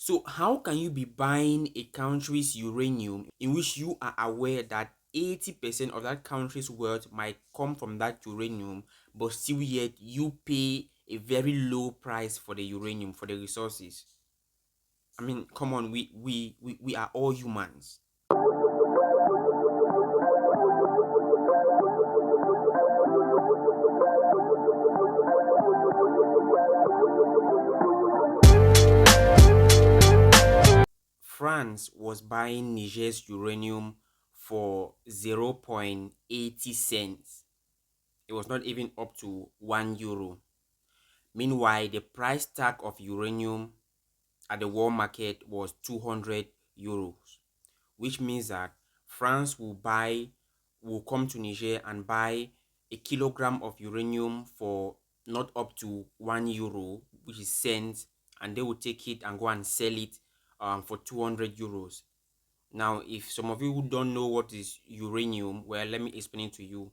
So how can you be buying a country's uranium in which you are aware that 80% of that country's wealth might come from that uranium, but still yet you pay a very low price for the uranium, for the resources? I mean, come on, we are all humans. France was buying Niger's uranium for 0.80 cents. It was not even up to 1 euro. Meanwhile, the price tag of uranium at the world market was 200 euros, which means that France will come to Niger and buy a kilogram of uranium for not up to 1 euro, which is cents, and they will take it and go and sell it for 200 euros. Now, if some of you who don't know what is uranium, well, let me explain it to you.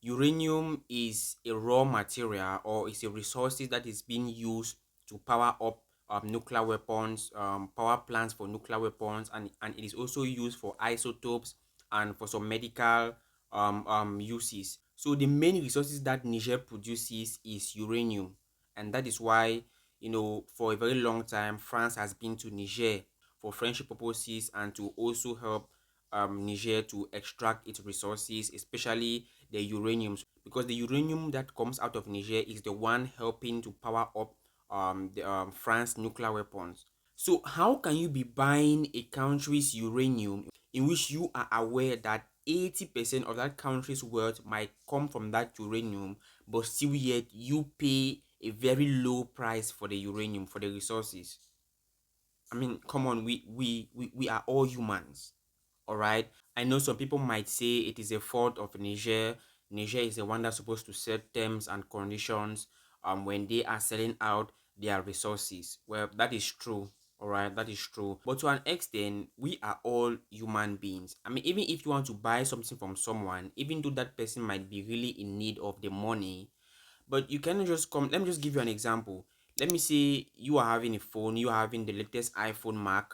Uranium is a raw material, or is a resource that is being used to power up nuclear weapons, power plants for nuclear weapons, and it is also used for isotopes and for some medical uses. So the main resources that Niger produces is uranium, and that is why, for a very long time France has been to Niger for friendship purposes and to also help Niger to extract its resources, especially the uranium, because the uranium that comes out of Niger is the one helping to power up the France nuclear weapons. So how can you be buying a country's uranium in which you are aware that 80% of that country's wealth might come from that uranium, but still yet you pay a very low price for the uranium, for the resources? I mean, come on, we are all humans. All right. I know some people might say it is a fault of Niger. Niger is the one that's supposed to set terms and conditions when they are selling out their resources. Well, that is true. All right, that is true. But to an extent, we are all human beings. I mean, even if you want to buy something from someone, even though that person might be really in need of the money, but you cannot just come. Let me just give you an example. Let me say you are having a phone, you are having the latest iPhone Mac,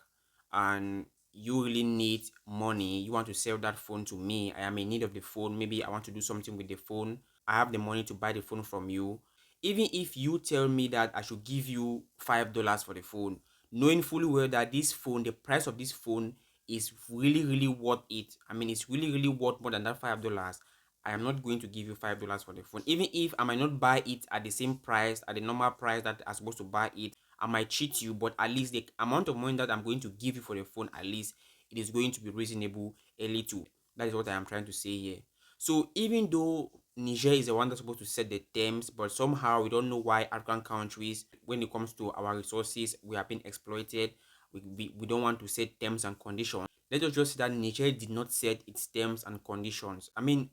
and you really need money. You want to sell that phone to me. I am in need of the phone. Maybe I want to do something with the phone. I have the money to buy the phone from you. Even if you tell me that I should give you $5 for the phone, knowing fully well that this phone, the price of this phone is really, really worth it. I mean, it's really, really worth more than that $5. I am not going to give you $5 for the phone. Even if I might not buy it at the same price, at the normal price that I'm supposed to buy it, I might cheat you, but at least the amount of money that I'm going to give you for the phone, at least it is going to be reasonable, a little. That is what I am trying to say here. So even though Niger is the one that's supposed to set the terms, but somehow we don't know why African countries, when it comes to our resources, we have been exploited. We don't want to set terms and conditions. Let us just say that Niger did not set its terms and conditions. I mean,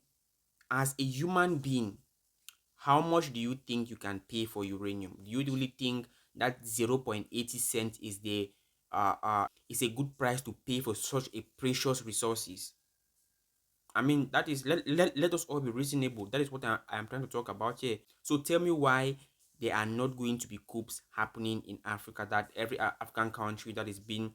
as a human being, how much do you think you can pay for uranium? Do you really think that 0.80 cents is a good price to pay for such a precious resources? I mean, that is, let us all be reasonable. That is what I am trying to talk about here. So tell me why there are not going to be coups happening in Africa, that every African country that is being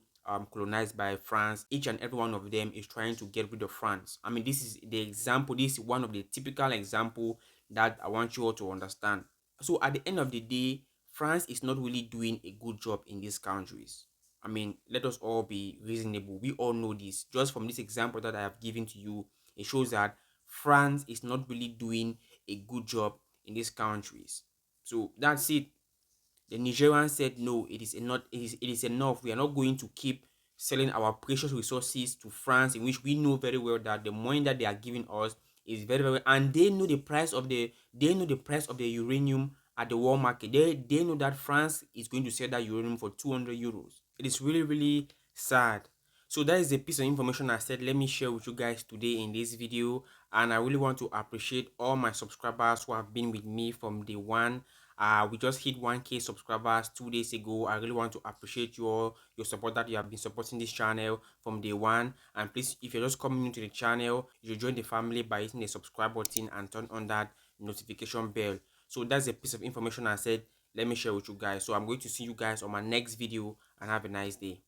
colonized by France, each and every one of them is trying to get rid of France. I mean, this is the example. This is one of the typical example that I want you all to understand. So at the end of the day, France is not really doing a good job in these countries. I mean, let us all be reasonable. We all know this. Just from this example that I have given to you, it shows that France is not really doing a good job in these countries. So that's it. The Nigerians said no, it is enough. We are not going to keep selling our precious resources to France, in which we know very well that the money that they are giving us is very, very, and they know the price of the uranium at the world market. They know that France is going to sell that uranium for 200 euros. It is really, really sad. So that is a piece of information I said let me share with you guys today in this video, and I really want to appreciate all my subscribers who have been with me from day one. We just hit 1K subscribers 2 days ago. I really want to appreciate you all, your support, that you have been supporting this channel from day one. And please, if you're just coming into the channel, you should join the family by hitting the subscribe button and turn on that notification bell. So that's a piece of information I said let me share with you guys. So I'm going to see you guys on my next video. and have a nice day.